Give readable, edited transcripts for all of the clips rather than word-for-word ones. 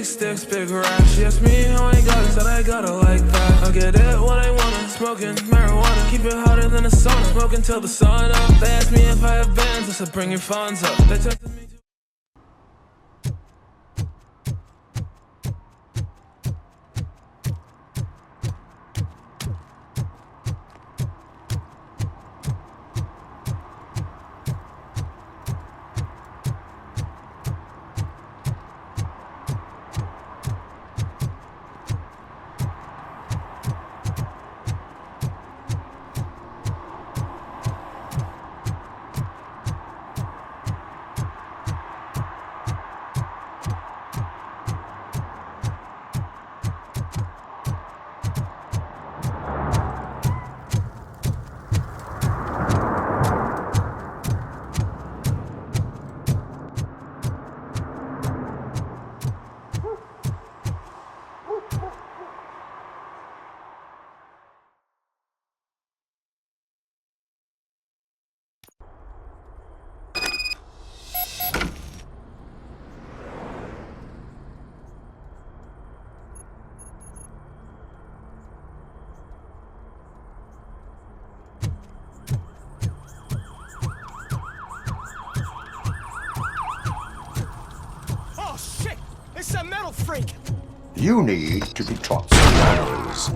sticks, big rap. She asked me how I got it, said I got it like that. I get it when I wanna, smoking marijuana. Keep it hotter than a sauna, smoking till the sun up. They asked me if I have bands, I said bring your funds up. They texted me to It's a metal freak! You need to be taught some manners.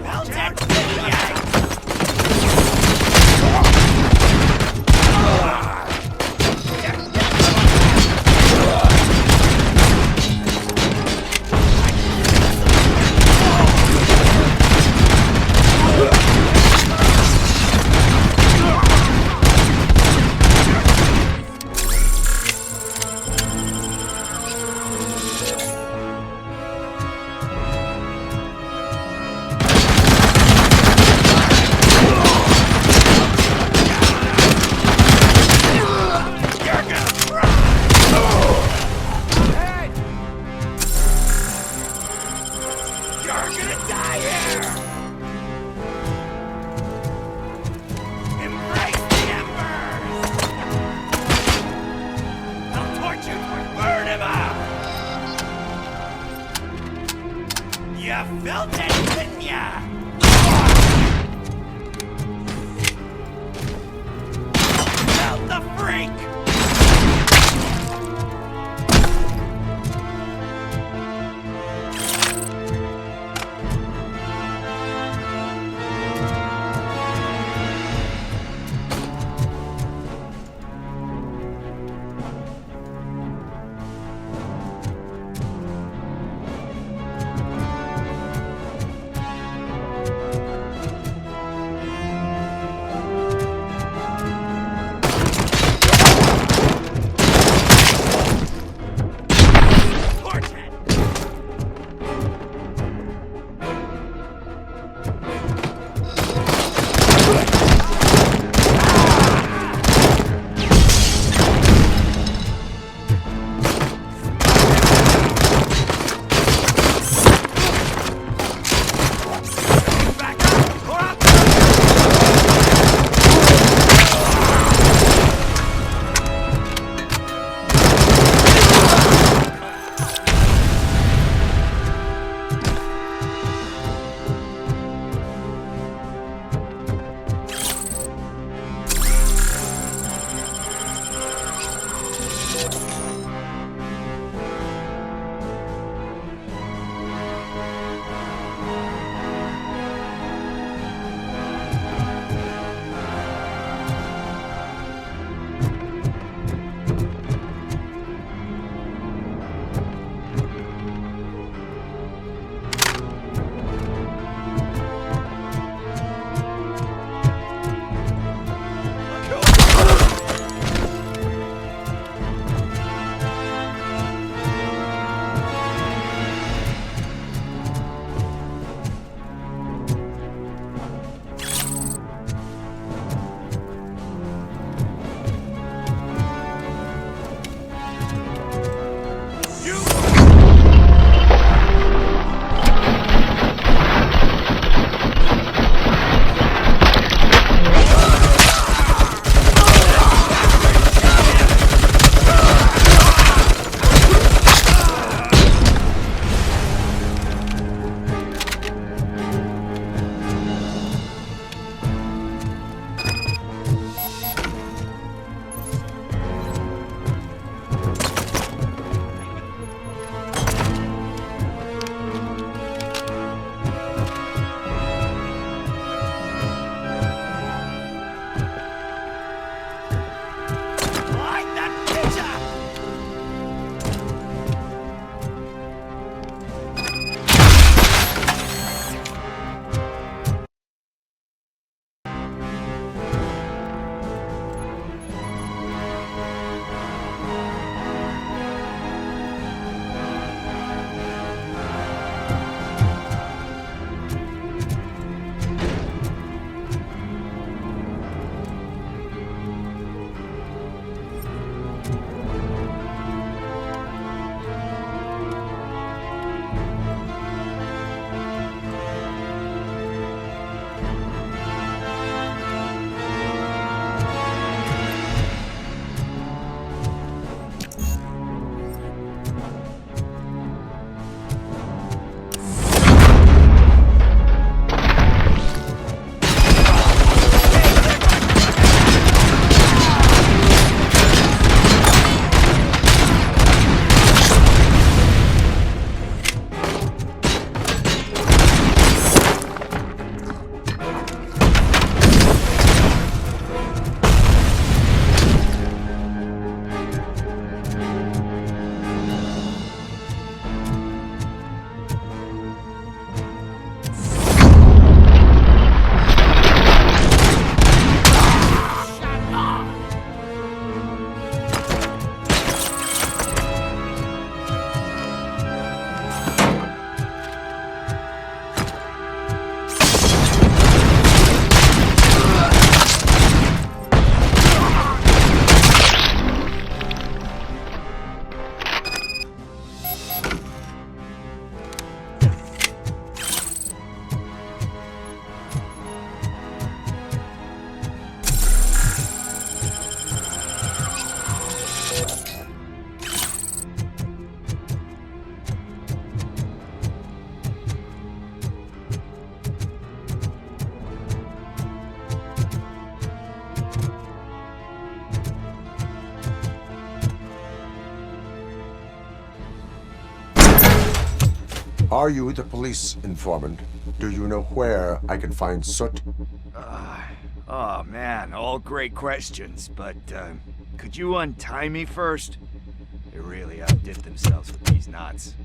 Well done! Are you the police informant? Do you know where I can find Soot? Oh man, all great questions, but could you untie me first? They really outdid themselves with these knots.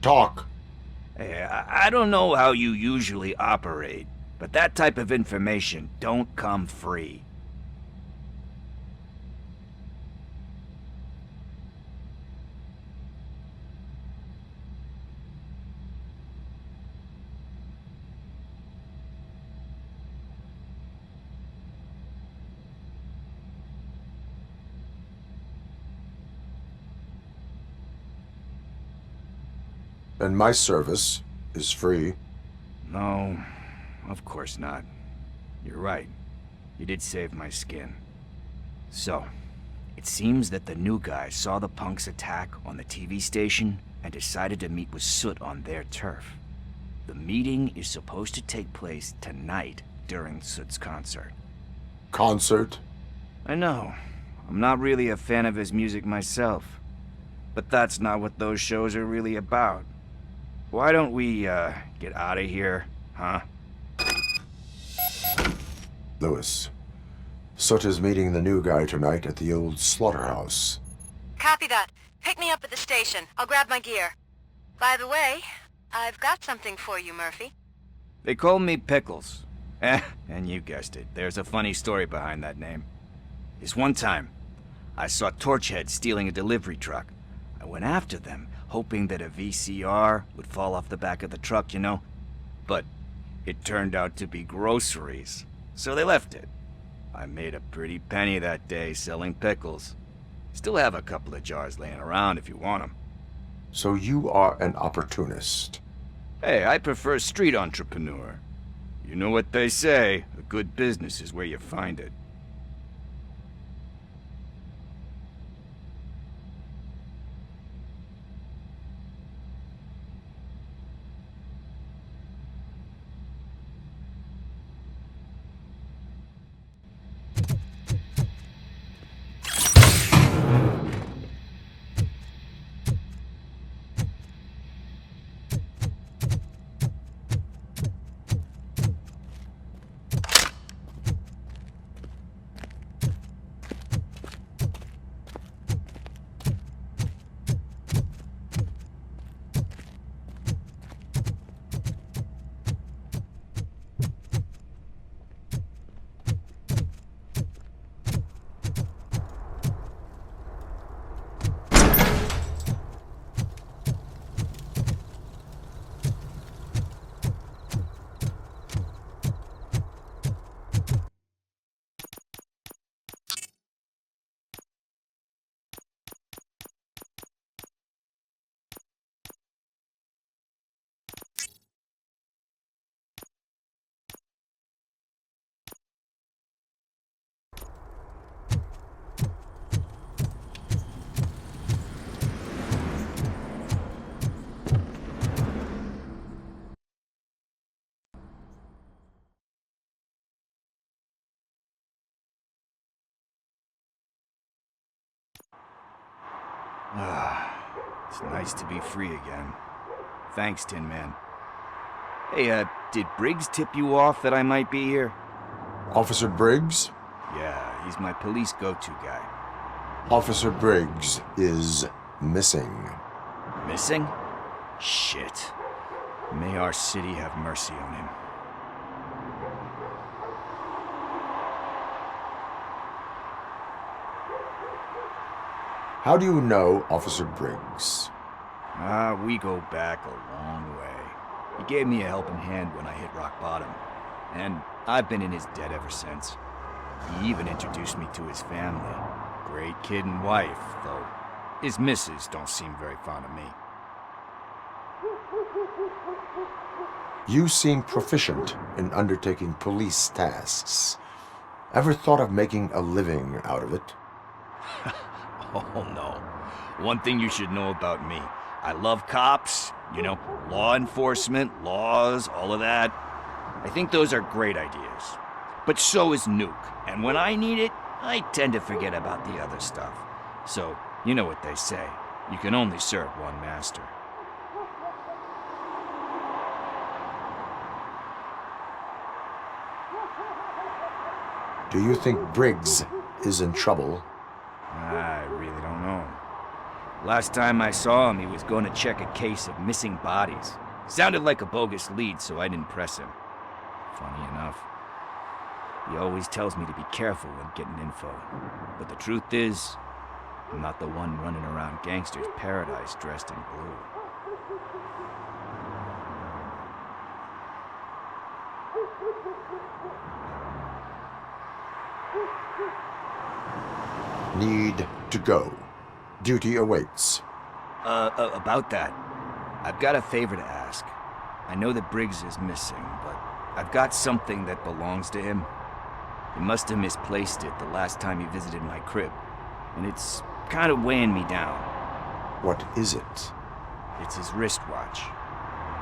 Talk. Hey, I don't know how you usually operate, but that type of information don't come free. And my service is free. No, of course not. You're right. You did save my skin. So, it seems that the new guy saw the punks' attack on the TV station and decided to meet with Soot on their turf. The meeting is supposed to take place tonight during Soot's concert. Concert? I know. I'm not really a fan of his music myself. But that's not what those shows are really about. Why don't we, get out of here, huh? Lewis, Soot is meeting the new guy tonight at the old slaughterhouse. Copy that. Pick me up at the station. I'll grab my gear. By the way, I've got something for you, Murphy. They call me Pickles. And you guessed it, there's a funny story behind that name. This one time, I saw Torchhead stealing a delivery truck. I went after them, hoping that a VCR would fall off the back of the truck, you know? But it turned out to be groceries, so they left it. I made a pretty penny that day selling pickles. Still have a couple of jars laying around if you want them. So you are an opportunist. Hey, I prefer street entrepreneur. You know what they say, a good business is where you find it. It's nice to be free again. Thanks, Tin Man. Hey, did Briggs tip you off that I might be here? Officer Briggs? Yeah, he's my police go-to guy. Officer Briggs is missing. Missing? Shit. May our city have mercy on him. How do you know Officer Briggs? We go back a long way. He gave me a helping hand when I hit rock bottom, and I've been in his debt ever since. He even introduced me to his family. Great kid and wife, though his missus don't seem very fond of me. You seem proficient in undertaking police tasks. Ever thought of making a living out of it? Oh no. One thing you should know about me. I love cops, you know, law enforcement, laws, all of that. I think those are great ideas. But so is Nuke, and when I need it, I tend to forget about the other stuff. So, you know what they say. You can only serve one master. Do you think Briggs is in trouble? I really don't know. Last time I saw him, he was going to check a case of missing bodies. Sounded like a bogus lead, so I didn't press him. Funny enough. He always tells me to be careful when getting info. But the truth is, I'm not the one running around gangster's paradise dressed in blue. Need to go. Duty awaits. About that, I've got a favor to ask. I know that Briggs is missing, but I've got something that belongs to him. He must have misplaced it the last time he visited my crib, and it's kind of weighing me down. What is it? It's his wristwatch.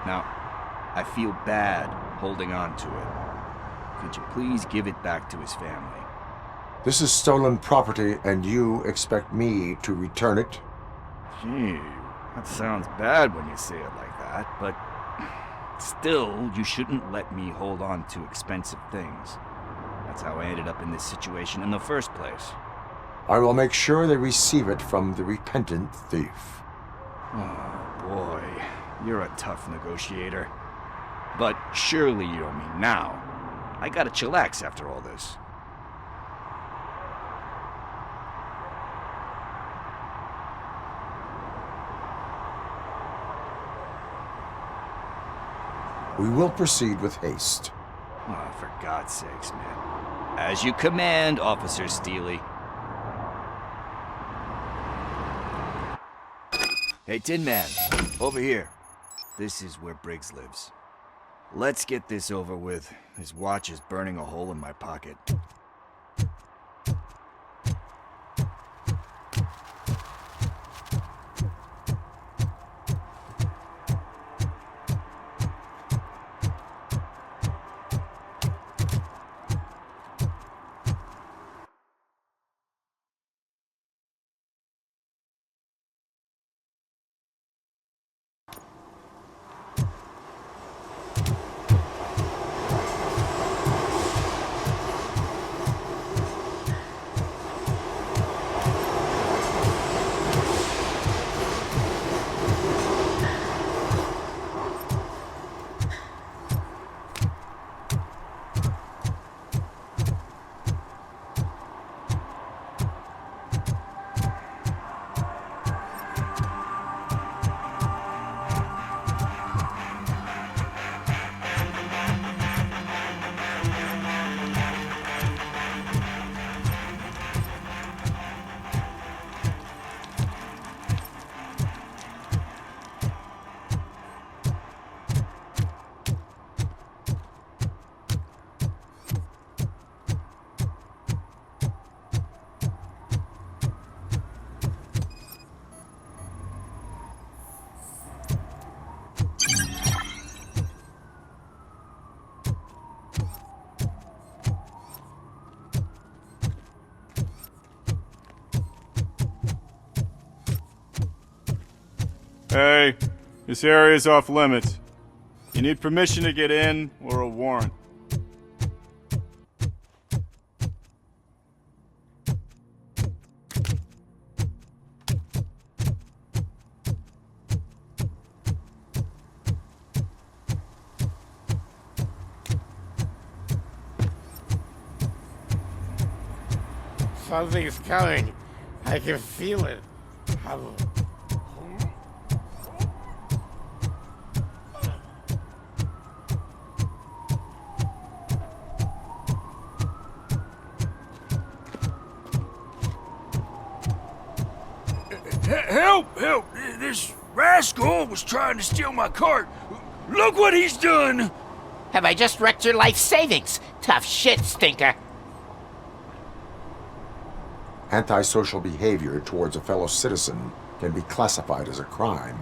Now, I feel bad holding on to it. Could you please give it back to his family? This is stolen property, and you expect me to return it? Gee, that sounds bad when you say it like that, but still, you shouldn't let me hold on to expensive things. That's how I ended up in this situation in the first place. I will make sure they receive it from the repentant thief. Oh, boy. You're a tough negotiator. But surely you don't mean now. I gotta chillax after all this. We will proceed with haste. Oh, for God's sakes, man. As you command, Officer Steely. Hey, Tin Man, over here. This is where Briggs lives. Let's get this over with. His watch is burning a hole in my pocket. Hey, this area's off limits. You need permission to get in or a warrant. Something's coming. I can feel it. Help! Help! This rascal was trying to steal my cart. Look what he's done! Have I just wrecked your life savings? Tough shit, stinker. Antisocial behavior towards a fellow citizen can be classified as a crime.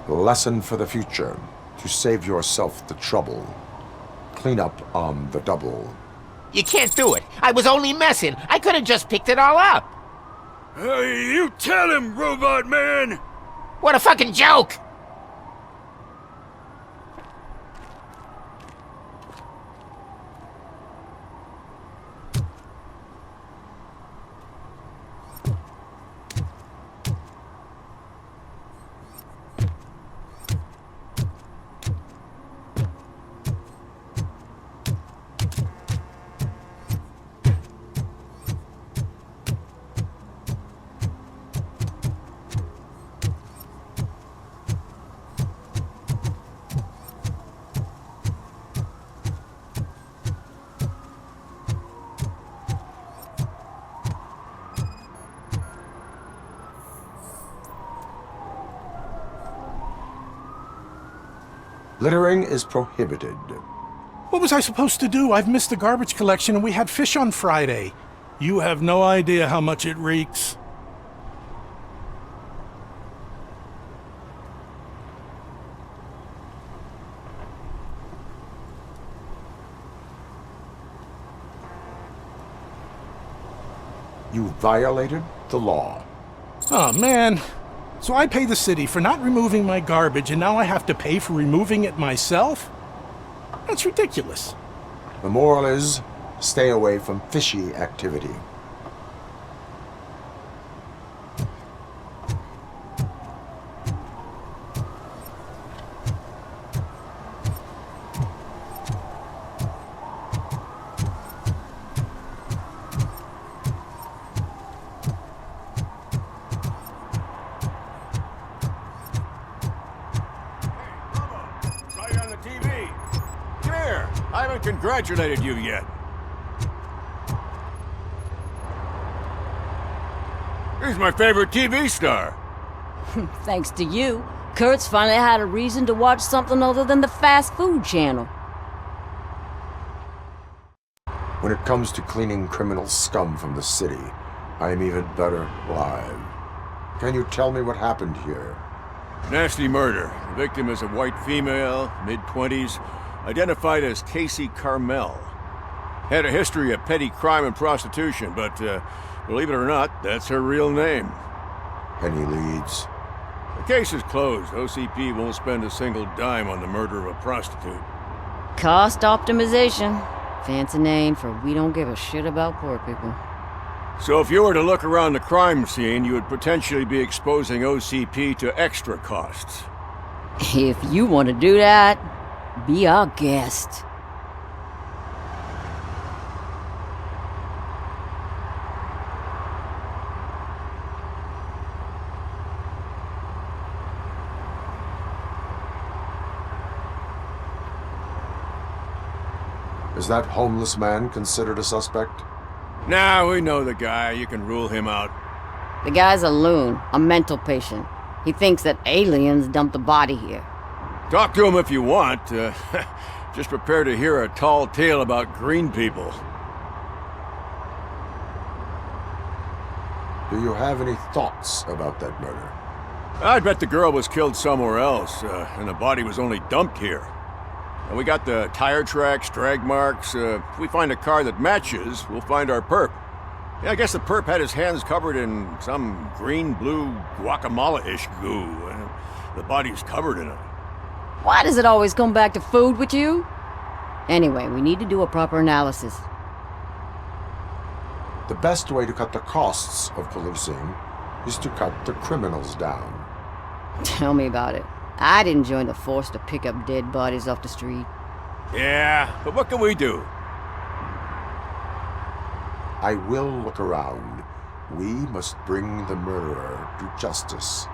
Lesson for the future. To save yourself the trouble. Clean up on the double. You can't do it. I was only messing. I could have just picked it all up. Hey, you tell him, Robot Man! What a fucking joke! Littering is prohibited. What was I supposed to do? I've missed the garbage collection and we had fish on Friday. You have no idea how much it reeks. You violated the law. Oh, man. So I pay the city for not removing my garbage, and now I have to pay for removing it myself? That's ridiculous. The moral is, stay away from fishy activity. I haven't congratulated you yet. He's my favorite TV star. Thanks to you, Kurt's finally had a reason to watch something other than the fast food channel. When it comes to cleaning criminal scum from the city, I am even better live. Can you tell me what happened here? Nasty murder. The victim is a white female, mid-20s, identified as Casey Carmel. Had a history of petty crime and prostitution, but believe it or not, that's her real name. Any leads? The case is closed. OCP won't spend a single dime on the murder of a prostitute. Cost optimization. Fancy name for we don't give a shit about poor people. So if you were to look around the crime scene, you would potentially be exposing OCP to extra costs. If you want to do that, be our guest. Is that homeless man considered a suspect? Nah, we know the guy. You can rule him out. The guy's a loon, a mental patient. He thinks that aliens dumped a body here. Talk to him if you want. Just prepare to hear a tall tale about green people. Do you have any thoughts about that murder? I'd bet the girl was killed somewhere else, and the body was only dumped here. And we got the tire tracks, drag marks. If we find a car that matches, we'll find our perp. Yeah, I guess the perp had his hands covered in some green-blue guacamole-ish goo. The body's covered in it. Why does it always come back to food with you? Anyway, we need to do a proper analysis. The best way to cut the costs of policing is to cut the criminals down. Tell me about it. I didn't join the force to pick up dead bodies off the street. Yeah, but what can we do? I will look around. We must bring the murderer to justice.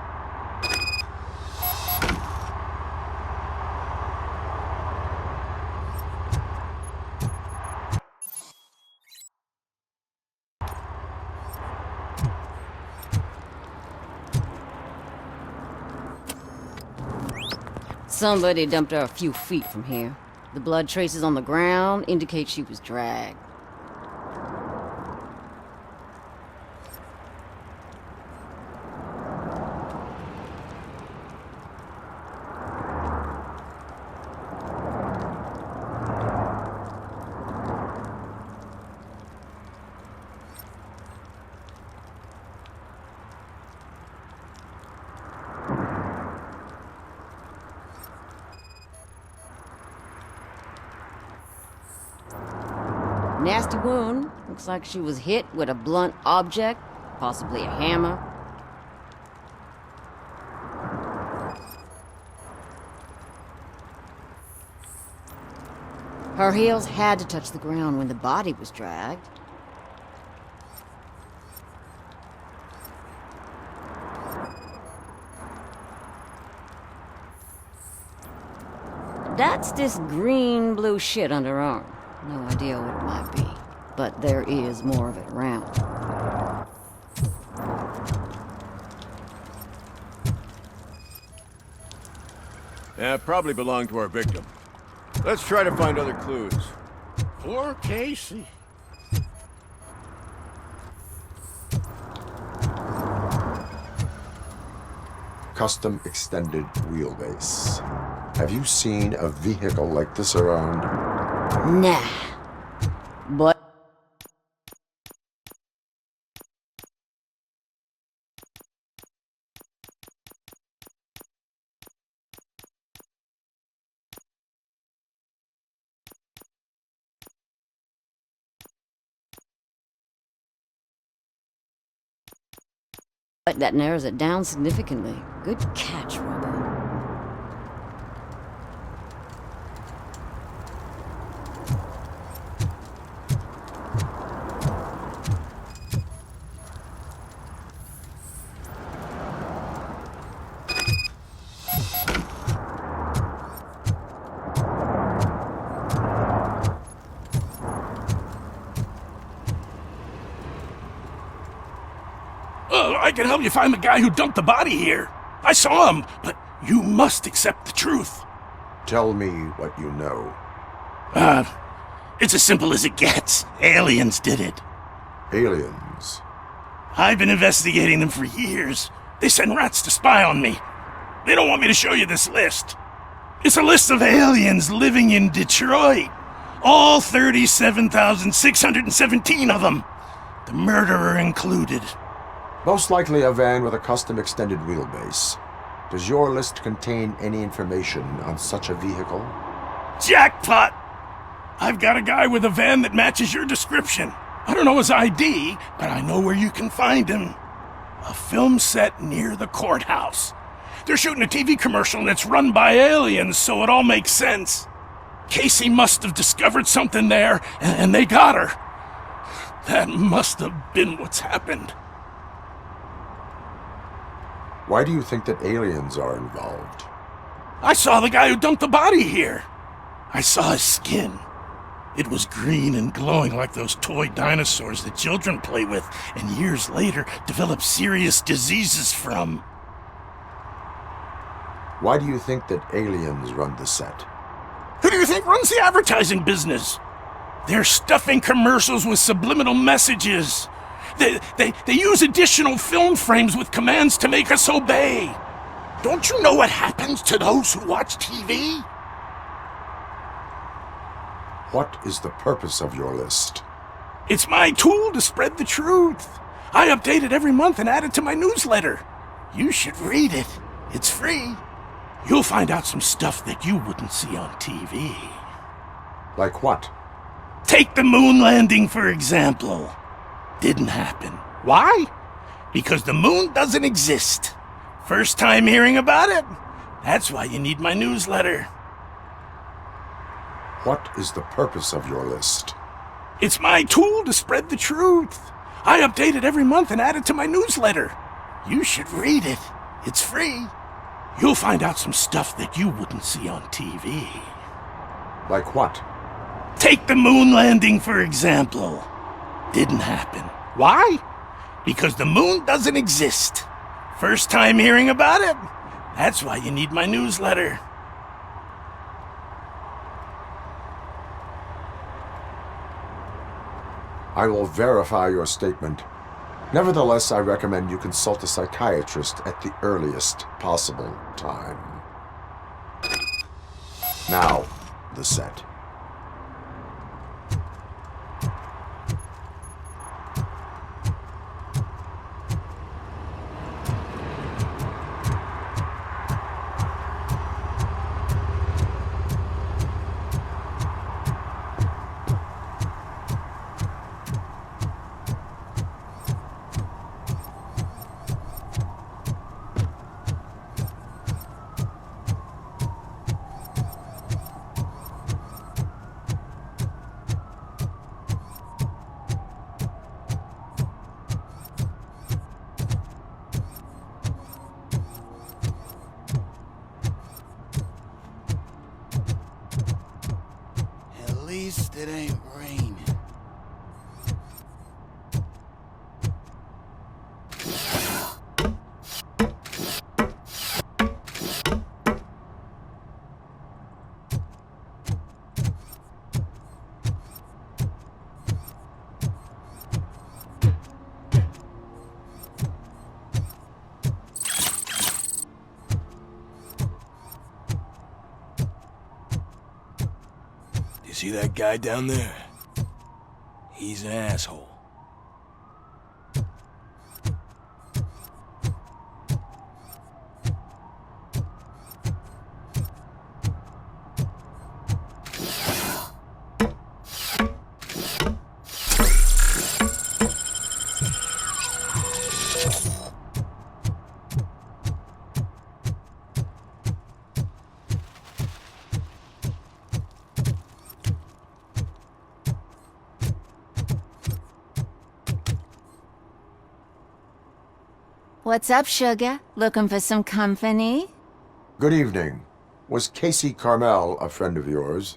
Somebody dumped her a few feet from here. The blood traces on the ground indicate she was dragged. Nasty wound. Looks like she was hit with a blunt object, possibly a hammer. Her heels had to touch the ground when the body was dragged. That's this green-blue shit under her arm. No idea what it might be, but there is more of it around. Yeah, probably belonged to our victim. Let's try to find other clues. Poor Casey. Custom extended wheelbase. Have you seen a vehicle like this around? Nah. But... that narrows it down significantly. Good catch, Robo. I can help you find the guy who dumped the body here. I saw him, but you must accept the truth. Tell me what you know. It's as simple as it gets. Aliens did it. Aliens? I've been investigating them for years. They send rats to spy on me. They don't want me to show you this list. It's a list of aliens living in Detroit. All 37,617 of them. The murderer included. Most likely a van with a custom extended wheelbase. Does your list contain any information on such a vehicle? Jackpot! I've got a guy with a van that matches your description. I don't know his ID, but I know where you can find him. A film set near the courthouse. They're shooting a TV commercial and it's run by aliens, so it all makes sense. Casey must have discovered something there, and they got her. That must have been what's happened. Why do you think that aliens are involved? I saw the guy who dumped the body here. I saw his skin. It was green and glowing like those toy dinosaurs that children play with and years later develop serious diseases from. Why do you think that aliens run the set? Who do you think runs the advertising business? They're stuffing commercials with subliminal messages. They use additional film frames with commands to make us obey. Don't you know what happens to those who watch TV? What is the purpose of your list? It's my tool to spread the truth. I update it every month and add it to my newsletter. You should read it. It's free. You'll find out some stuff that you wouldn't see on TV. Like what? Take the moon landing, for example. Didn't happen. Why? Because the moon doesn't exist. First time hearing about it? That's why you need my newsletter. What is the purpose of your list? It's my tool to spread the truth. I update it every month and add it to my newsletter. You should read it. It's free. You'll find out some stuff that you wouldn't see on TV. Like what? Take the moon landing, for example. Didn't happen. Why? Because the moon doesn't exist. First time hearing about it? That's why you need my newsletter. I will verify your statement. Nevertheless, I recommend you consult a psychiatrist at the earliest possible time. Now, the set. it ain't raining. See that guy down there? He's an asshole. What's up, sugar? Looking for some company? Good evening. Was Casey Carmel a friend of yours?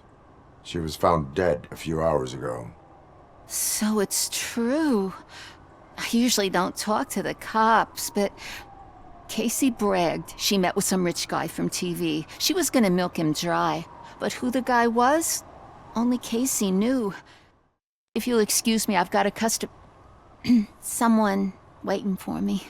She was found dead a few hours ago. So it's true. I usually don't talk to the cops, but Casey bragged she met with some rich guy from TV. She was gonna milk him dry. But who the guy was? Only Casey knew. If you'll excuse me, I've got a someone waiting for me.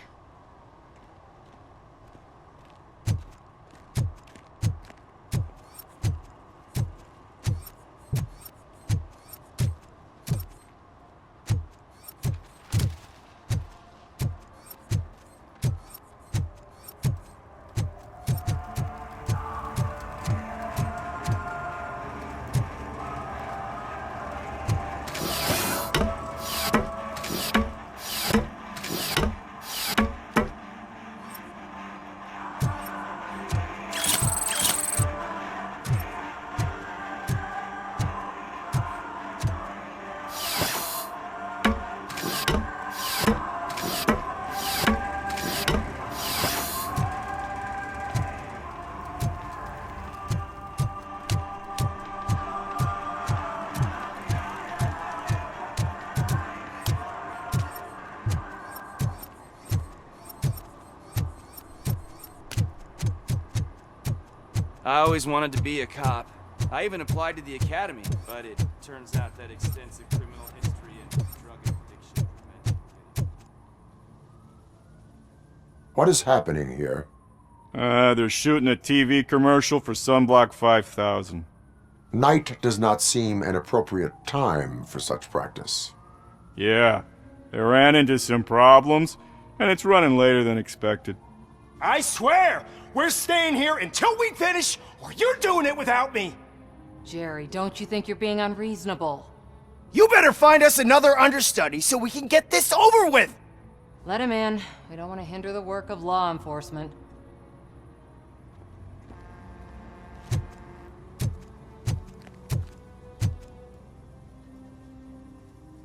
I always wanted to be a cop. I even applied to the academy, but it turns out that extensive criminal history and drug addiction prevented me. What is happening here? They're shooting a TV commercial for Sunblock 5000. Night does not seem an appropriate time for such practice. Yeah, they ran into some problems, and it's running later than expected. I swear, we're staying here until we finish, or you're doing it without me! Jerry, don't you think you're being unreasonable? You better find us another understudy so we can get this over with! Let him in. We don't want to hinder the work of law enforcement.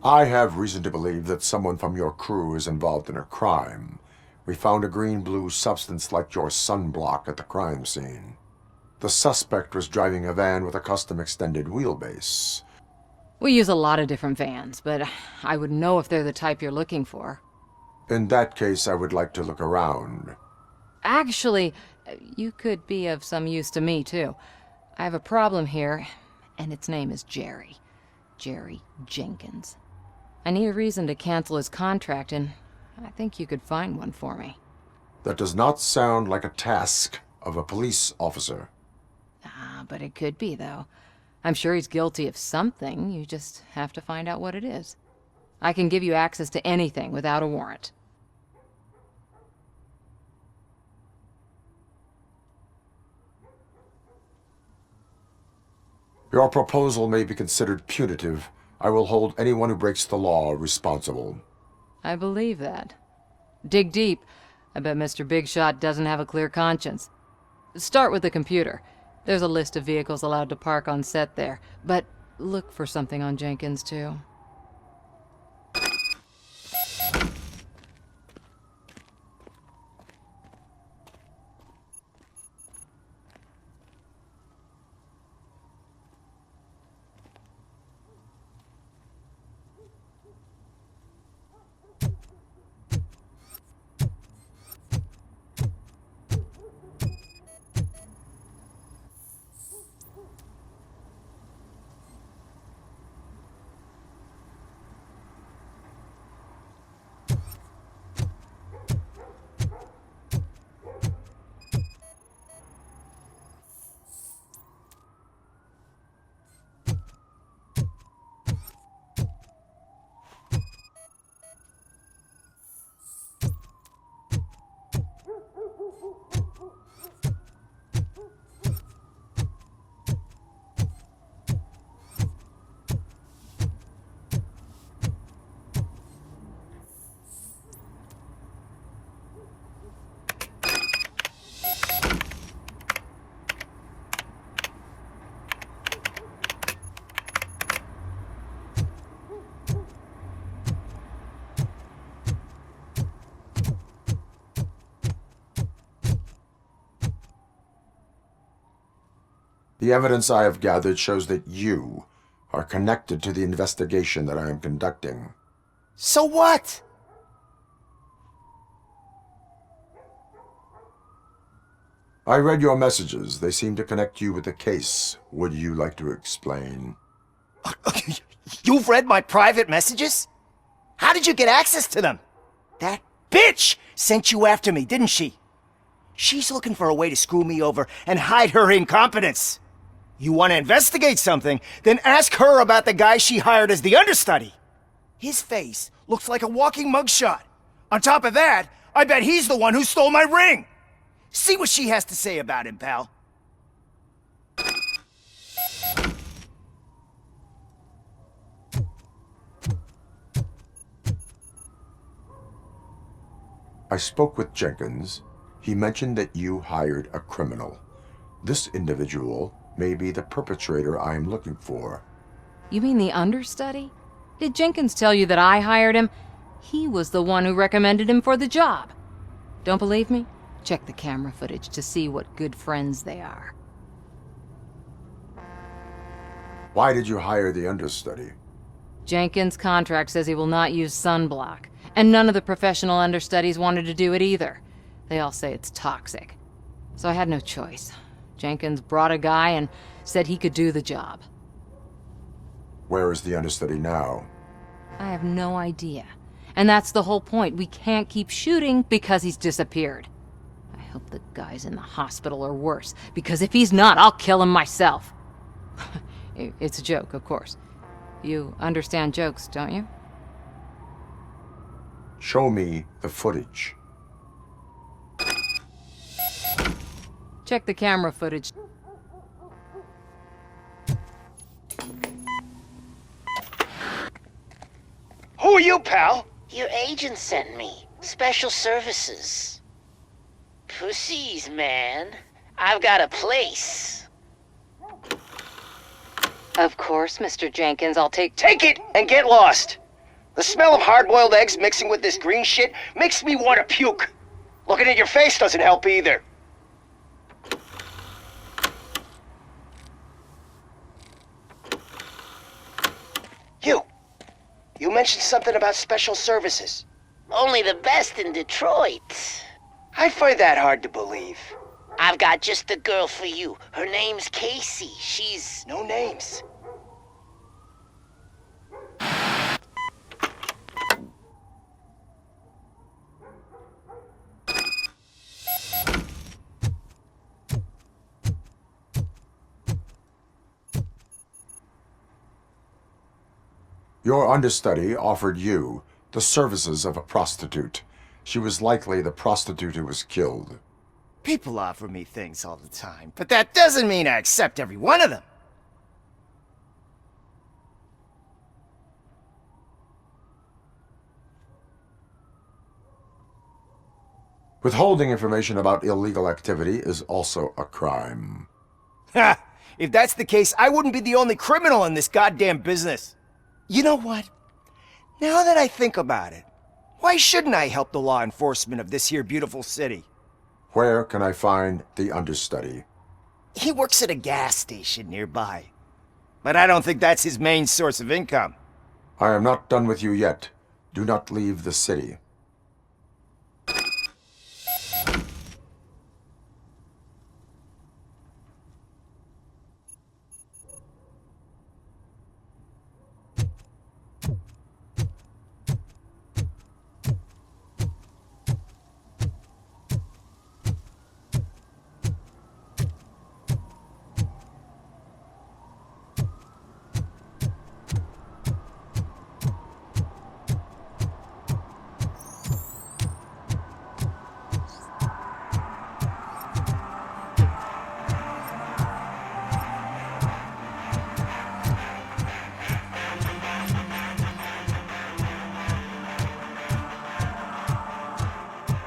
I have reason to believe that someone from your crew is involved in a crime. We found a green-blue substance like your sunblock at the crime scene. The suspect was driving a van with a custom extended wheelbase. We use a lot of different vans, but I wouldn't know if they're the type you're looking for. In that case, I would like to look around. Actually, you could be of some use to me, too. I have a problem here, and its name is Jerry. Jerry Jenkins. I need a reason to cancel his contract, and I think you could find one for me. That does not sound like a task of a police officer. But it could be, though. I'm sure he's guilty of something. You just have to find out what it is. I can give you access to anything without a warrant. Your proposal may be considered punitive. I will hold anyone who breaks the law responsible. I believe that. Dig deep. I bet Mr. Big Shot doesn't have a clear conscience. Start with the computer. There's a list of vehicles allowed to park on set there, but look for something on Jenkins, too. The evidence I have gathered shows that you are connected to the investigation that I am conducting. So what? I read your messages. They seem to connect you with the case. Would you like to explain? You've read my private messages? How did you get access to them? That bitch sent you after me, didn't she? She's looking for a way to screw me over and hide her incompetence. You want to investigate something, then ask her about the guy she hired as the understudy. His face looks like a walking mugshot. On top of that, I bet he's the one who stole my ring. See what she has to say about him, pal. I spoke with Jenkins. He mentioned that you hired a criminal. This individual may be the perpetrator I am looking for. You mean the understudy? Did Jenkins tell you that I hired him? He was the one who recommended him for the job. Don't believe me? Check the camera footage to see what good friends they are. Why did you hire the understudy? Jenkins' contract says he will not use sunblock, and none of the professional understudies wanted to do it either. They all say it's toxic. So I had no choice. Jenkins brought a guy and said he could do the job. Where is the understudy now? I have no idea. And that's the whole point. We can't keep shooting because he's disappeared. I hope the guy's in the hospital or worse, because if he's not, I'll kill him myself. It's a joke, of course. You understand jokes, don't you? Show me the footage. Check the camera footage. Who are you, pal? Your agent sent me. Special services. Pussies, man. I've got a place. Of course, Mr. Jenkins, I'll take it and get lost. The smell of hard-boiled eggs mixing with this green shit makes me want to puke. Looking at your face doesn't help either. You mentioned something about special services. Only the best in Detroit. I find that hard to believe. I've got just the girl for you. Her name's Casey. She's... No names. Your understudy offered you the services of a prostitute. She was likely the prostitute who was killed. People offer me things all the time, but that doesn't mean I accept every one of them. Withholding information about illegal activity is also a crime. Ha! If that's the case, I wouldn't be the only criminal in this goddamn business. You know what? Now that I think about it, why shouldn't I help the law enforcement of this here beautiful city? Where can I find the understudy? He works at a gas station nearby. But I don't think that's his main source of income. I am not done with you yet. Do not leave the city.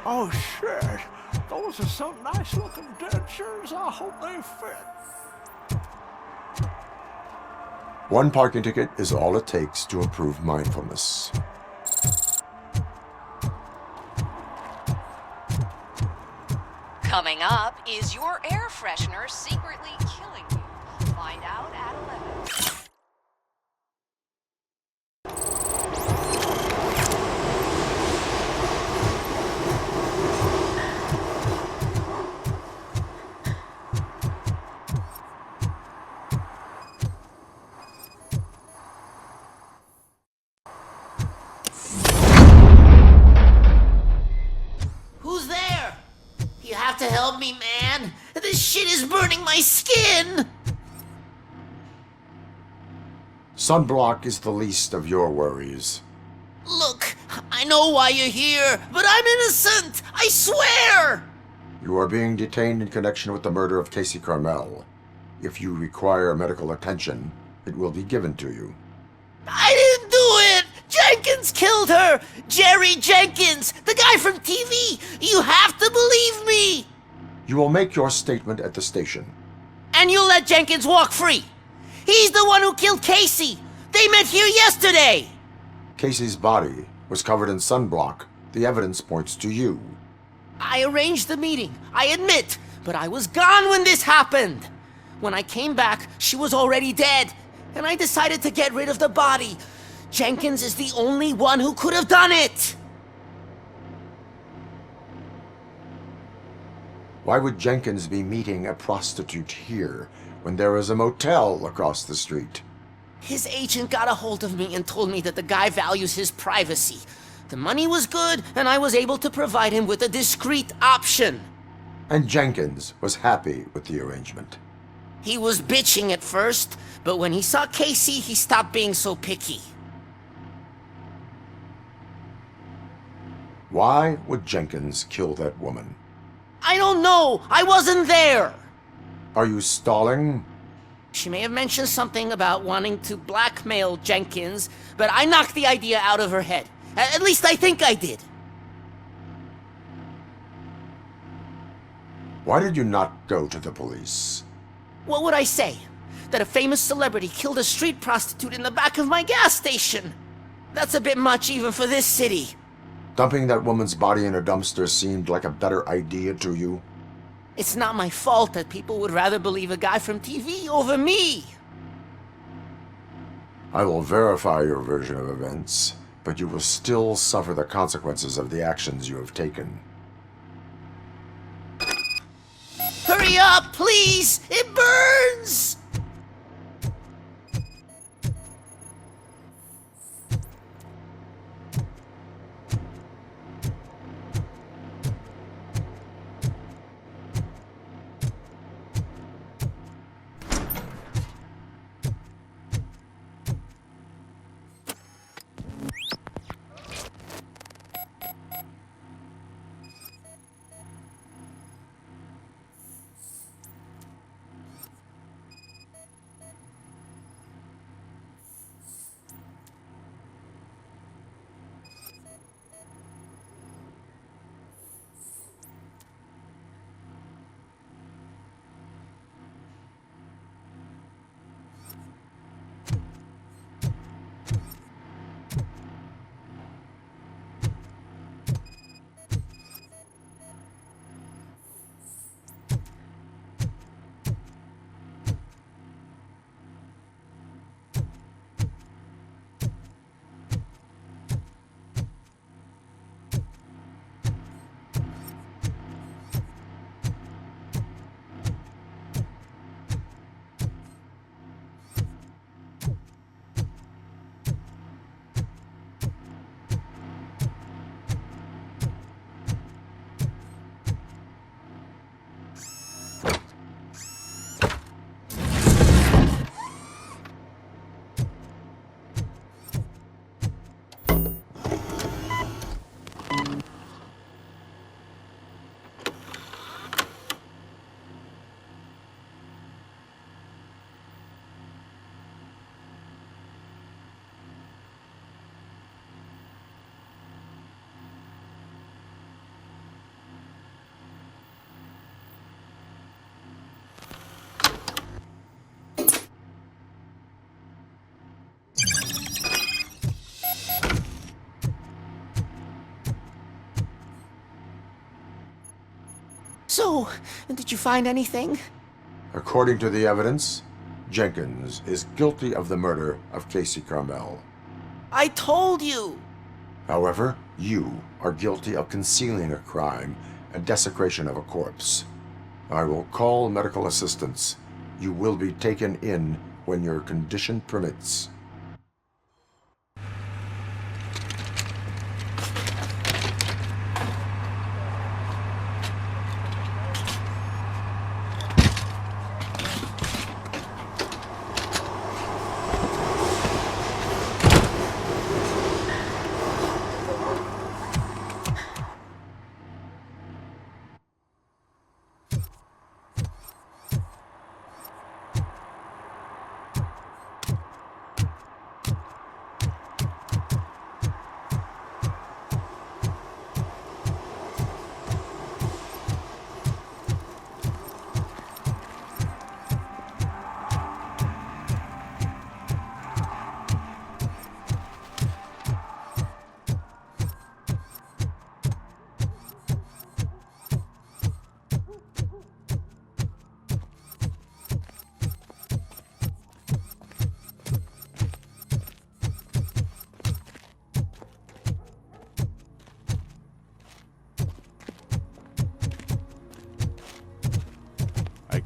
Oh, shit. Those are some nice-looking dentures. I hope they fit. One parking ticket is all it takes to improve mindfulness. Coming up, is your air freshener secretly killing you? to help me, man. This shit is burning my skin. Sunblock is the least of your worries. Look, I know why you're here, but I'm innocent. I swear. You are being detained in connection with the murder of Casey Carmel. If you require medical attention, it will be given to you. I didn't do it! Jenkins killed her! Jerry Jenkins, the guy from TV! You have to believe me! You will make your statement at the station. And you'll let Jenkins walk free! He's the one who killed Casey! They met here yesterday! Casey's body was covered in sunblock. The evidence points to you. I arranged the meeting, I admit, but I was gone when this happened! When I came back, she was already dead, and I decided to get rid of the body. Jenkins is the only one who could have done it! Why would Jenkins be meeting a prostitute here when there is a motel across the street? His agent got a hold of me and told me that the guy values his privacy. The money was good, and I was able to provide him with a discreet option. And Jenkins was happy with the arrangement. He was bitching at first, but when he saw Casey, he stopped being so picky. Why would Jenkins kill that woman? I don't know! I wasn't there! Are you stalling? She may have mentioned something about wanting to blackmail Jenkins, but I knocked the idea out of her head. At least I think I did. Why did you not go to the police? What would I say? That a famous celebrity killed a street prostitute in the back of my gas station? That's a bit much even for this city. Dumping that woman's body in a dumpster seemed like a better idea to you? It's not my fault that people would rather believe a guy from TV over me. I will verify your version of events, but you will still suffer the consequences of the actions you have taken. Hurry up, please! It burns! So, did you find anything? According to the evidence, Jenkins is guilty of the murder of Casey Carmel. I told you! However, you are guilty of concealing a crime and desecration of a corpse. I will call medical assistance. You will be taken in when your condition permits.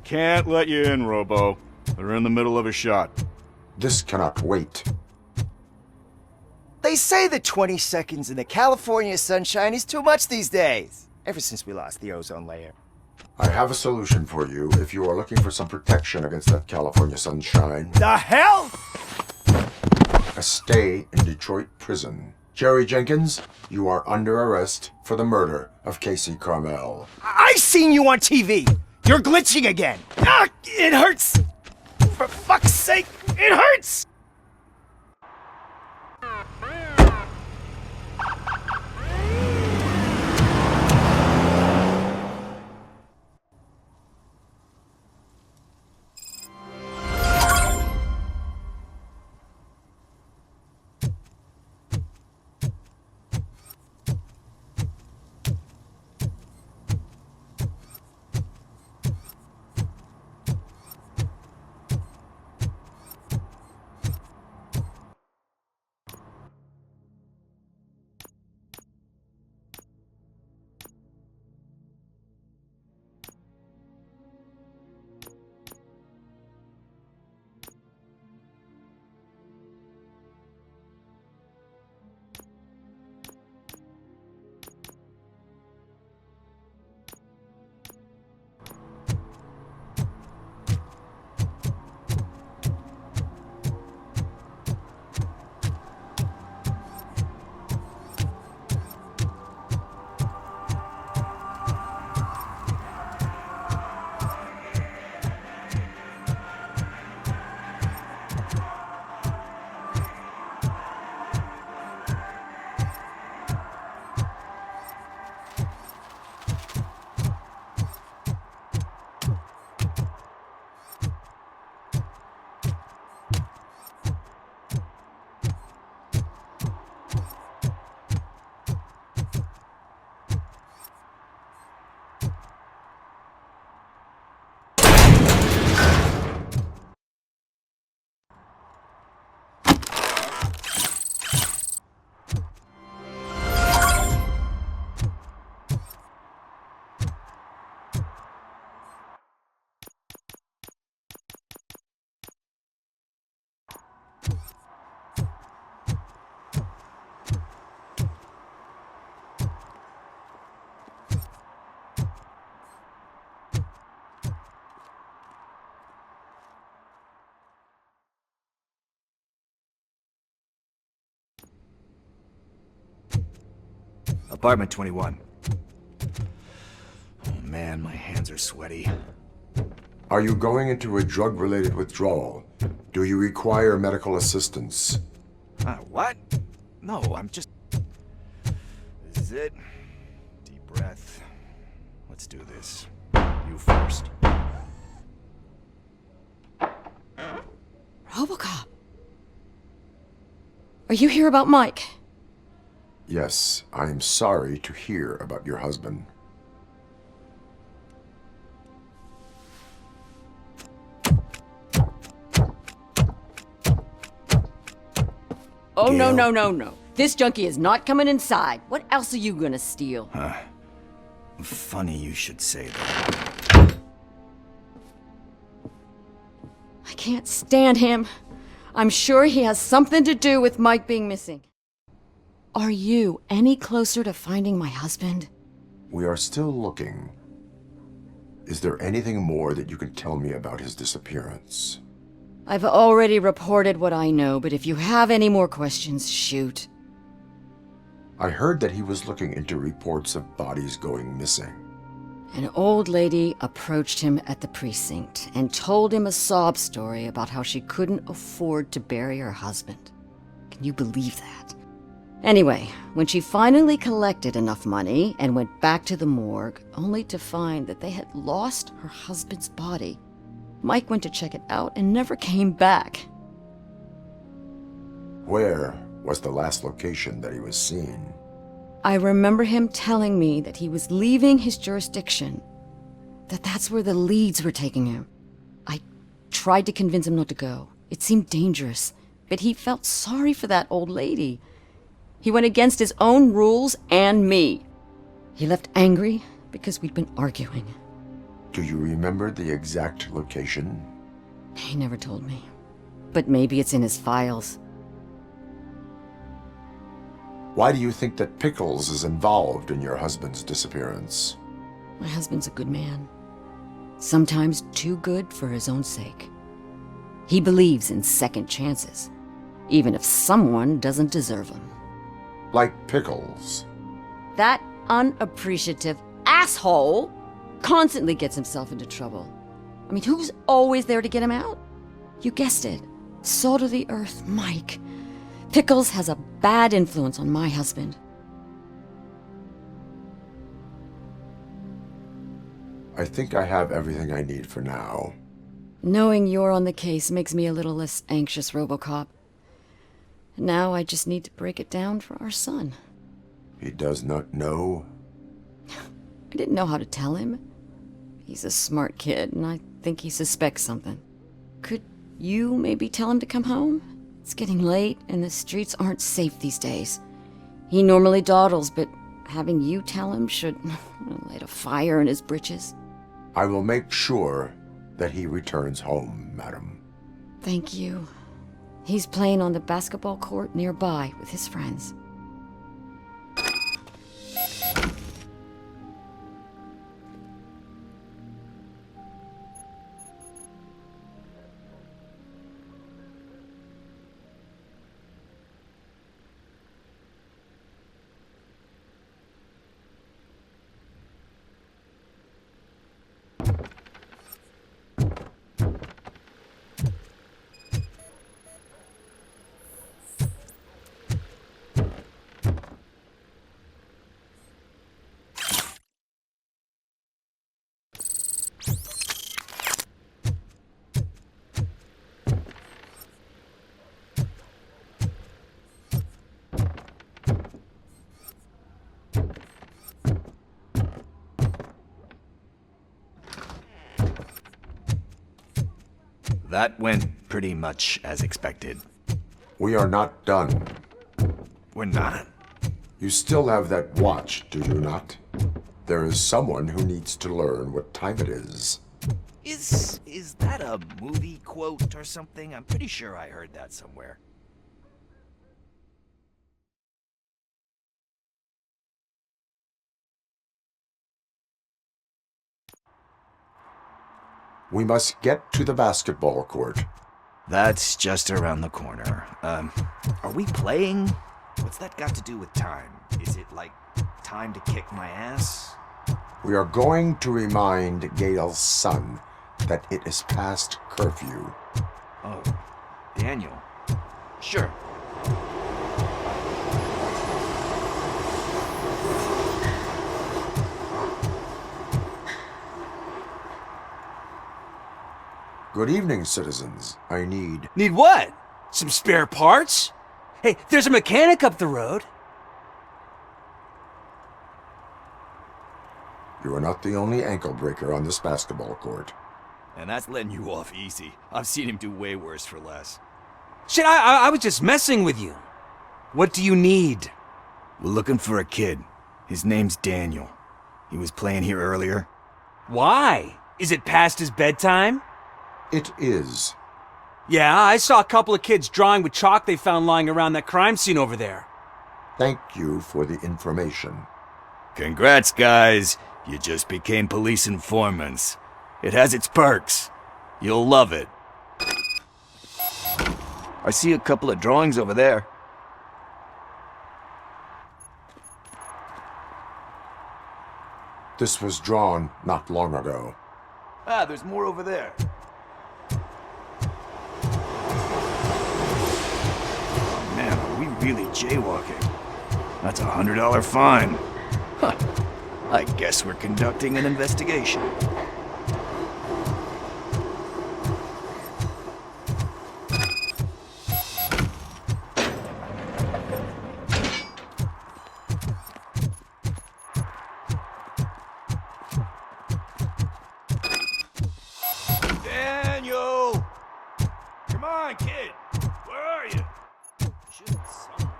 Can't let you in, Robo. They're in the middle of a shot. This cannot wait. They say that 20 seconds in the California sunshine is too much these days. Ever since we lost the ozone layer. I have a solution for you if you are looking for some protection against that California sunshine. The hell? A stay in Detroit prison. Jerry Jenkins, you are under arrest for the murder of Casey Carmel. I seen you on TV. You're glitching again. Ah, it hurts. For fuck's sake, it hurts. Apartment 21. Oh man, my hands are sweaty. Are you going into a drug-related withdrawal? Do you require medical assistance? What? No, I'm just... This is it. Deep breath. Let's do this. You first. Robocop. Are you here about Mike? Yes, I am sorry to hear about your husband. Oh, no, no, no, no. This junkie is not coming inside. What else are you gonna steal? Funny you should say that. I can't stand him. I'm sure he has something to do with Mike being missing. Are you any closer to finding my husband? We are still looking. Is there anything more that you can tell me about his disappearance? I've already reported what I know, but if you have any more questions, shoot. I heard that he was looking into reports of bodies going missing. An old lady approached him at the precinct and told him a sob story about how she couldn't afford to bury her husband. Can you believe that? Anyway, when she finally collected enough money and went back to the morgue, only to find that they had lost her husband's body, Mike went to check it out and never came back. Where was the last location that he was seen? I remember him telling me that he was leaving his jurisdiction, that that's where the leads were taking him. I tried to convince him not to go. It seemed dangerous, but he felt sorry for that old lady. He went against his own rules and me. He left angry because we'd been arguing. Do you remember the exact location? He never told me. But maybe it's in his files. Why do you think that Pickles is involved in your husband's disappearance? My husband's a good man. Sometimes too good for his own sake. He believes in second chances, even if someone doesn't deserve them. Like Pickles. That unappreciative asshole constantly gets himself into trouble. I mean, who's always there to get him out? You guessed it. Salt of the earth, Mike. Pickles has a bad influence on my husband. I think I have everything I need for now. Knowing you're on the case makes me a little less anxious, Robocop. Now I just need to break it down for our son. He does not know? I didn't know how to tell him. He's a smart kid, and I think he suspects something. Could you maybe tell him to come home? It's getting late, and the streets aren't safe these days. He normally dawdles, but having you tell him should light a fire in his britches. I will make sure that he returns home, madam. Thank you. He's playing on the basketball court nearby with his friends. That went pretty much as expected. We are not done. We're not? You still have that watch, do you not? There is someone who needs to learn what time it is. Is that a movie quote or something? I'm pretty sure I heard that somewhere. We must get to the basketball court. That's just around the corner. Are we playing? What's that got to do with time? Is it like time to kick my ass? We are going to remind Gail's son that it is past curfew. Oh, Daniel. Sure. Good evening, citizens. I need... Need what? Some spare parts? Hey, there's a mechanic up the road. You are not the only ankle breaker on this basketball court. And that's letting you off easy. I've seen him do way worse for less. Shit, I was just messing with you. What do you need? We're looking for a kid. His name's Daniel. He was playing here earlier. Why? Is it past his bedtime? It is. Yeah, I saw a couple of kids drawing with chalk they found lying around that crime scene over there. Thank you for the information. Congrats, guys. You just became police informants. It has its perks. You'll love it. I see a couple of drawings over there. This was drawn not long ago. Ah, there's more over there. Oh man, are we really jaywalking? That's a $100 fine. Huh. I guess we're conducting an investigation. Daniel! Come on, kid! Where are you? Should have sung.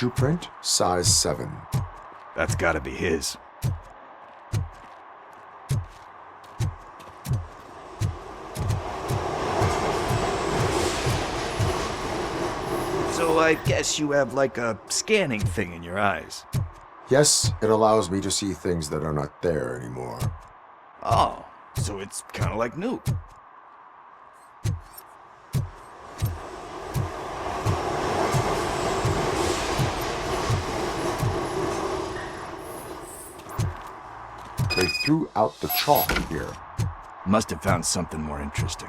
Shoe print, size 7. That's gotta be his. So I guess you have like a scanning thing in your eyes. Yes, it allows me to see things that are not there anymore. Oh, so it's kind of like new. They threw out the chalk here. Must have found something more interesting.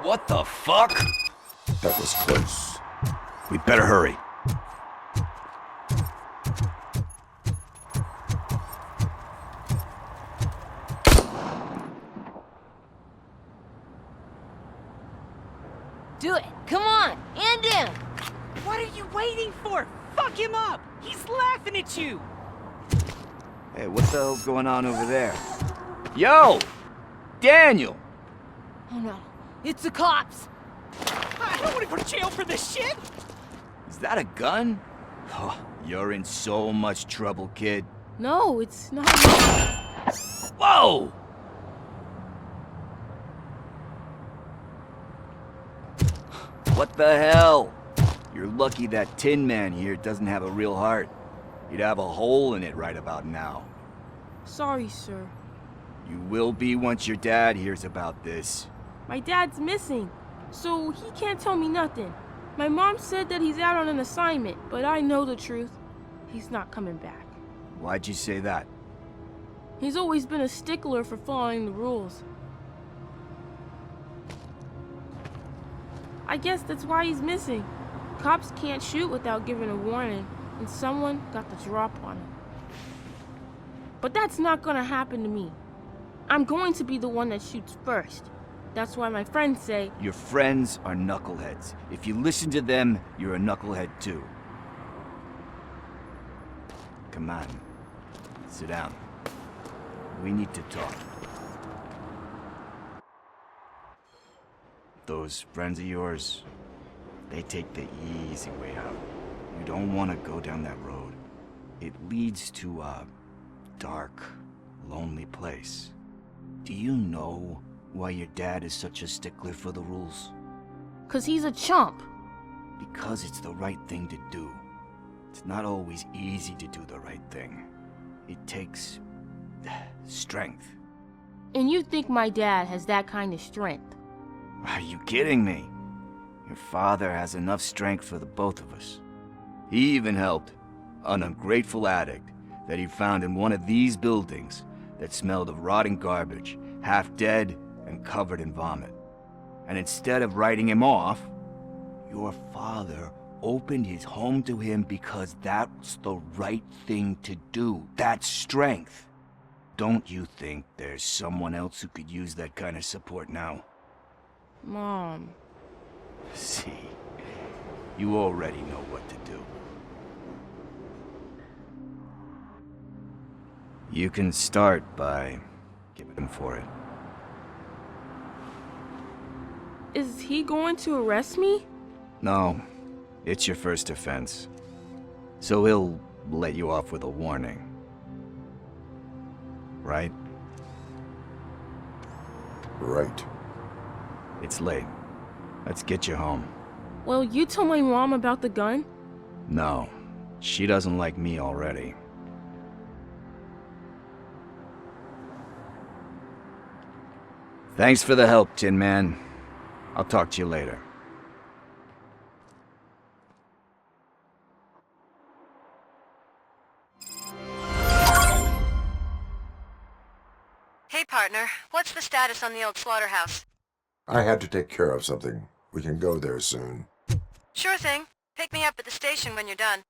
What the fuck? That was close. We better hurry. Do it! Come on! And in! What are you waiting for? Fuck him up! He's laughing at you! Hey, what the hell's going on over there? Yo! Daniel! Oh no, it's the cops! I don't want to go to jail for this shit! Is that a gun? Oh, you're in so much trouble, kid. No, it's not. Whoa! What the hell? You're lucky that Tin Man here doesn't have a real heart. He'd have a hole in it right about now. Sorry, sir. You will be once your dad hears about this. My dad's missing, so he can't tell me nothing. My mom said that he's out on an assignment, but I know the truth. He's not coming back. Why'd you say that? He's always been a stickler for following the rules. I guess that's why he's missing. Cops can't shoot without giving a warning, and someone got the drop on him. But that's not gonna happen to me. I'm going to be the one that shoots first. That's why my friends say... Your friends are knuckleheads. If you listen to them, you're a knucklehead too. Come on. Sit down. We need to talk. Those friends of yours, they take the easy way out. You don't want to go down that road. It leads to a dark, lonely place. Do you know why your dad is such a stickler for the rules? 'Cause he's a chump. Because it's the right thing to do. It's not always easy to do the right thing. It takes strength. And you think my dad has that kind of strength? Are you kidding me? Your father has enough strength for the both of us. He even helped an ungrateful addict that he found in one of these buildings that smelled of rotting garbage, half dead and covered in vomit. And instead of writing him off, your father opened his home to him because that's the right thing to do. That's strength. Don't you think there's someone else who could use that kind of support now? Mom. See, you already know what to do. You can start by giving him for it. Is he going to arrest me? No, it's your first offense. So he'll let you off with a warning. Right? Right. It's late. Let's get you home. Well, you told my mom about the gun? No, she doesn't like me already. Thanks for the help, Tin Man. I'll talk to you later. Hey, partner. What's the status on the old slaughterhouse? I had to take care of something. We can go there soon. Sure thing. Pick me up at the station when you're done.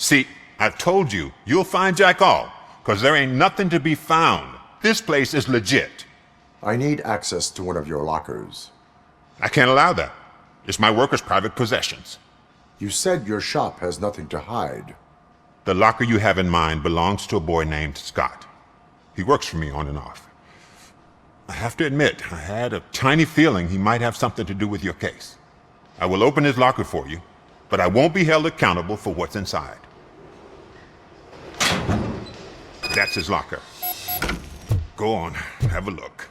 See, I've told you, you'll find Jack all, because there ain't nothing to be found. This place is legit. I need access to one of your lockers. I can't allow that. It's my workers' private possessions. You said your shop has nothing to hide. The locker you have in mind belongs to a boy named Scott. He works for me on and off. I have to admit, I had a tiny feeling he might have something to do with your case. I will open his locker for you, but I won't be held accountable for what's inside. That's his locker. Go on, have a look.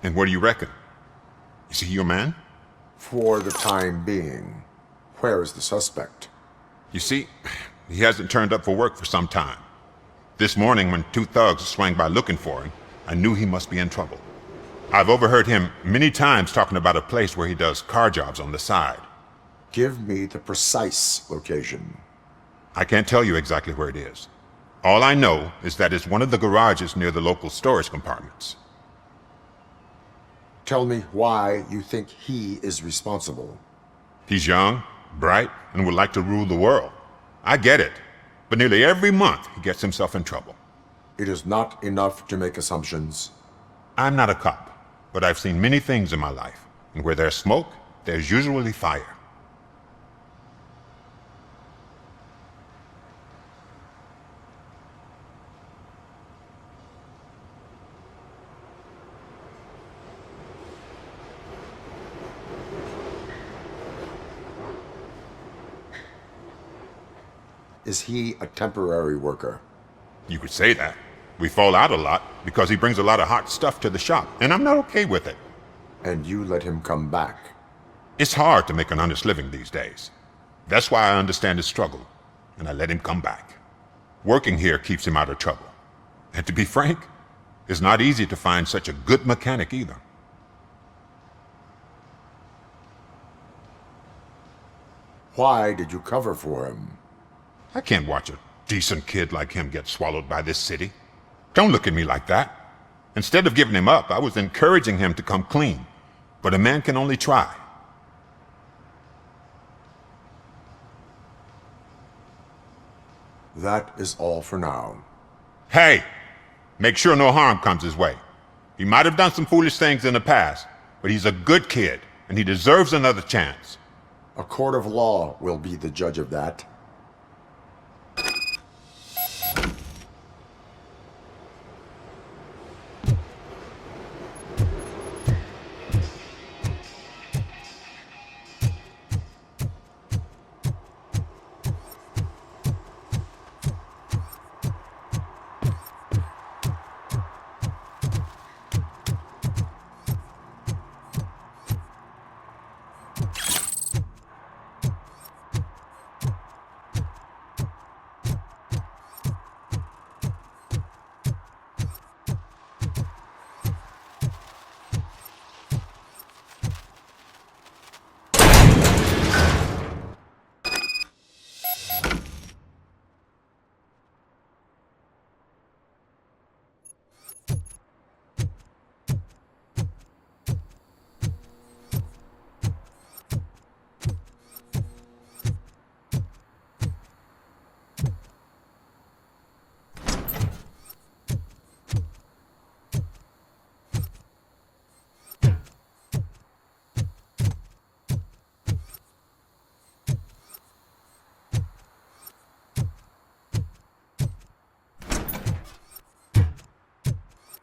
And what do you reckon? Is he your man? For the time being. Where is the suspect? You see, he hasn't turned up for work for some time. This morning, when two thugs swang by looking for him, I knew he must be in trouble. I've overheard him many times talking about a place where he does car jobs on the side. Give me the precise location. I can't tell you exactly where it is. All I know is that it's one of the garages near the local storage compartments. Tell me why you think he is responsible. He's young, bright, and would like to rule the world. I get it, but nearly every month he gets himself in trouble. It is not enough to make assumptions. I'm not a cop, but I've seen many things in my life, and where there's smoke, there's usually fire. Is he a temporary worker? You could say that. We fall out a lot because he brings a lot of hot stuff to the shop, and I'm not okay with it. And you let him come back? It's hard to make an honest living these days. That's why I understand his struggle, and I let him come back. Working here keeps him out of trouble. And to be frank, it's not easy to find such a good mechanic either. Why did you cover for him? I can't watch a decent kid like him get swallowed by this city. Don't look at me like that. Instead of giving him up, I was encouraging him to come clean. But a man can only try. That is all for now. Hey! Make sure no harm comes his way. He might have done some foolish things in the past, but he's a good kid, and he deserves another chance. A court of law will be the judge of that.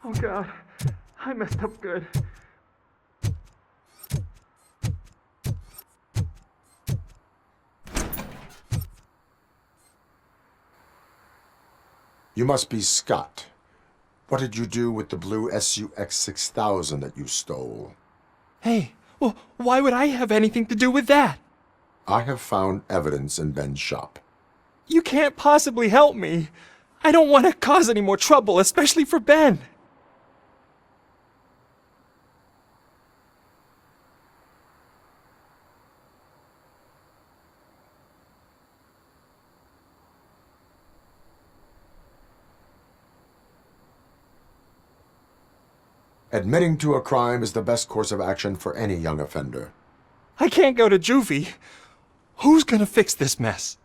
Oh God, I messed up good. You must be Scott. What did you do with the blue SUX 6000 that you stole? Hey, well, why would I have anything to do with that? I have found evidence in Ben's shop. You can't possibly help me. I don't want to cause any more trouble, especially for Ben. Admitting to a crime is the best course of action for any young offender. I can't go to juvie. Who's gonna fix this mess?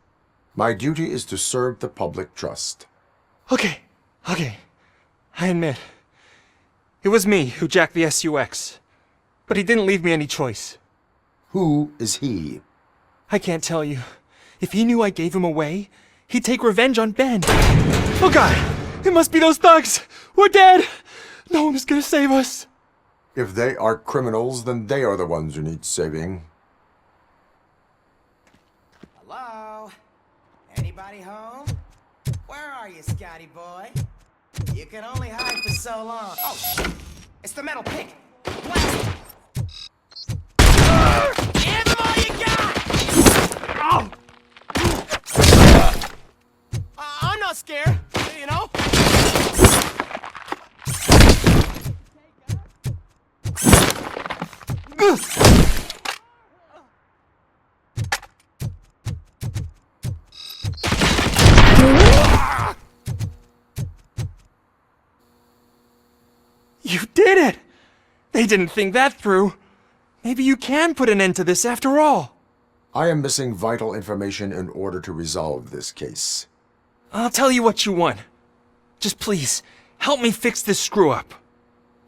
My duty is to serve the public trust. Okay. I admit. It was me who jacked the SUX. But he didn't leave me any choice. Who is he? I can't tell you. If he knew I gave him away, he'd take revenge on Ben. Oh God! It must be those thugs! We're dead! No one is gonna save us! If they are criminals, then they are the ones who need saving. Hello? Anybody home? Where are you, Scotty boy? You can only hide for so long. Oh, shit! It's the metal pig! Blast him! Give him all you got! Oh! I'm not scared, you know? You did it! They didn't think that through. Maybe you can put an end to this after all. I am missing vital information in order to resolve this case. I'll tell you what you want. Just please, help me fix this screw-up.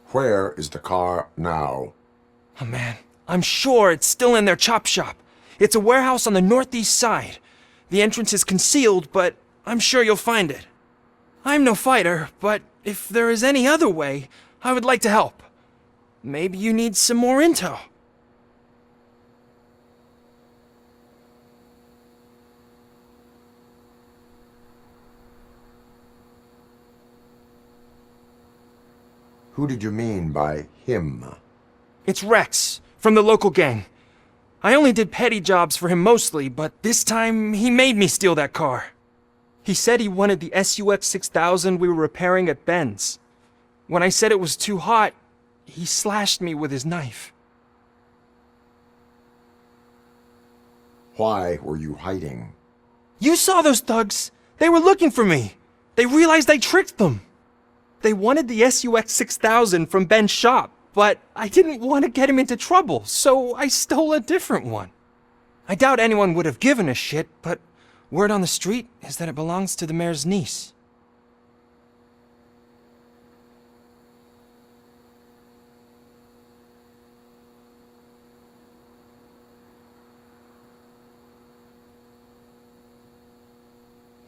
Where is the car now? Oh man, I'm sure it's still in their chop shop. It's a warehouse on the northeast side. The entrance is concealed, but I'm sure you'll find it. I'm no fighter, but if there is any other way, I would like to help. Maybe you need some more intel. Who did you mean by him? It's Rex, from the local gang. I only did petty jobs for him mostly, but this time he made me steal that car. He said he wanted the SUX 6000 we were repairing at Ben's. When I said it was too hot, he slashed me with his knife. Why were you hiding? You saw those thugs! They were looking for me! They realized I tricked them! They wanted the SUX 6000 from Ben's shop, but I didn't want to get him into trouble, so I stole a different one. I doubt anyone would have given a shit, but word on the street is that it belongs to the mayor's niece.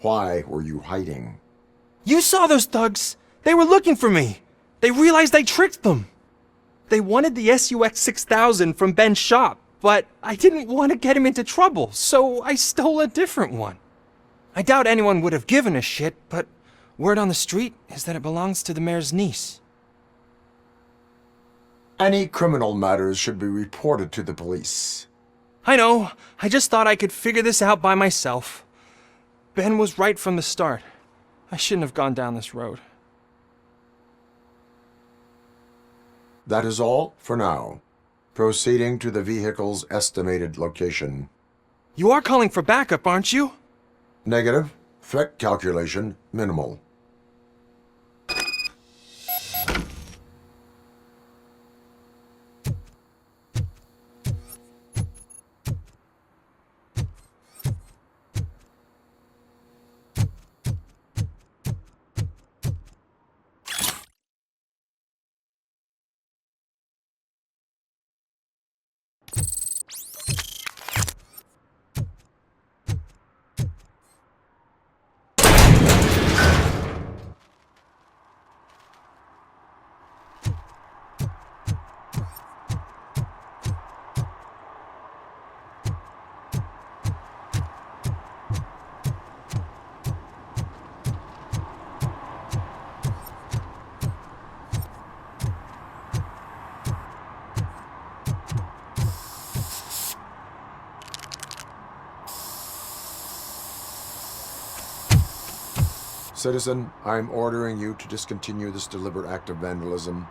Why were you hiding? You saw those thugs! They were looking for me! They realized I tricked them! They wanted the SUX 6000 from Ben's shop, but I didn't want to get him into trouble, so I stole a different one. I doubt anyone would have given a shit, but word on the street is that it belongs to the mayor's niece. Any criminal matters should be reported to the police. I know. I just thought I could figure this out by myself. Ben was right from the start. I shouldn't have gone down this road. That is all for now. Proceeding to the vehicle's estimated location. You are calling for backup, aren't you? Negative. Threat calculation minimal. Citizen, I'm ordering you to discontinue this deliberate act of vandalism.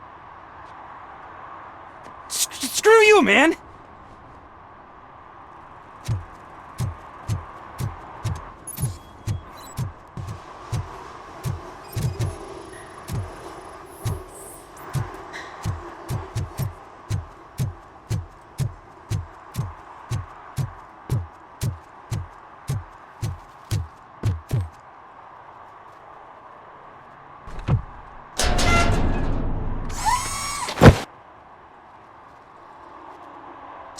Screw you, man!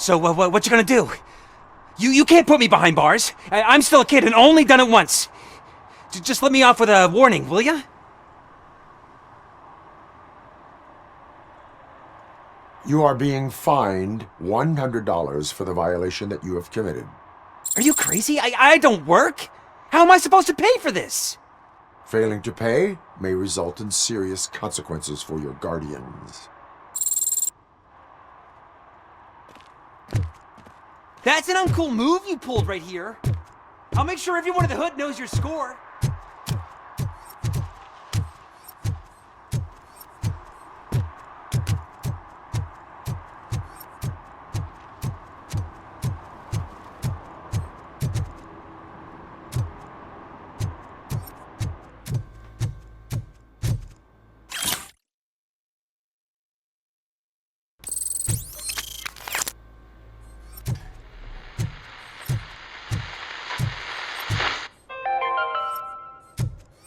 So, what you gonna do? You can't put me behind bars. I'm still a kid and only done it once. Just let me off with a warning, will ya? You are being fined $100 for the violation that you have committed. Are you crazy? I don't work. How am I supposed to pay for this? Failing to pay may result in serious consequences for your guardians. That's an uncool move you pulled right here. I'll make sure everyone in the hood knows your score.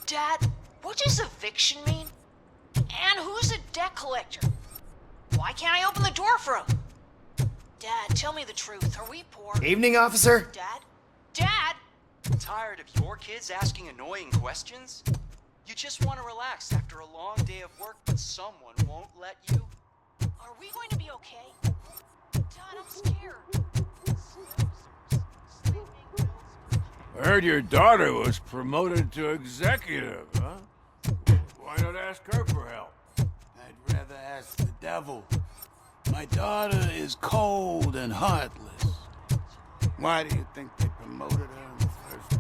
Dad, what does eviction mean? And who's a debt collector? Why can't I open the door for him? Dad, tell me the truth. Are we poor? Evening, officer. Dad? Dad? Tired of your kids asking annoying questions? You just want to relax after a long day of work, but someone won't let you? Are we going to be okay? Dad, I'm scared. I heard your daughter was promoted to executive, huh? Why not ask her for help? I'd rather ask the devil. My daughter is cold and heartless. Why do you think they promoted her in the first place?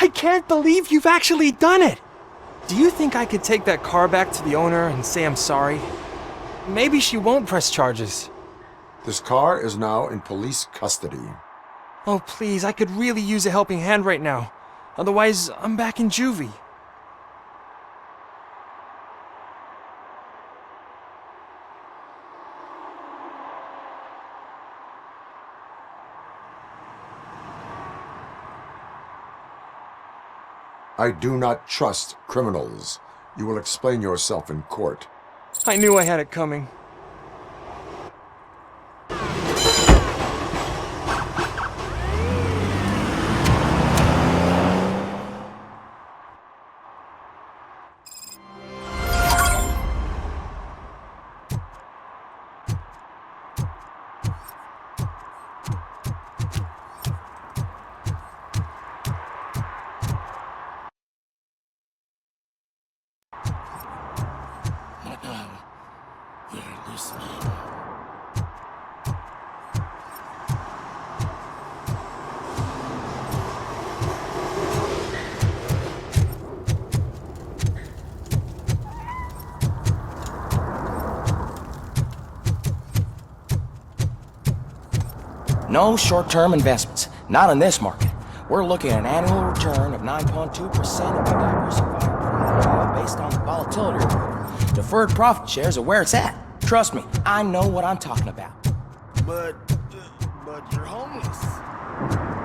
I can't believe you've actually done it! Do you think I could take that car back to the owner and say I'm sorry? Maybe she won't press charges. This car is now in police custody. Oh, please, I could really use a helping hand right now. Otherwise, I'm back in juvie. I do not trust criminals. You will explain yourself in court. I knew I had it coming. No short-term investments. Not in this market. We're looking at an annual return of 9.2% of the diversified portfolio based on the volatility report. Deferred profit shares are where it's at. Trust me, I know what I'm talking about. But you're homeless.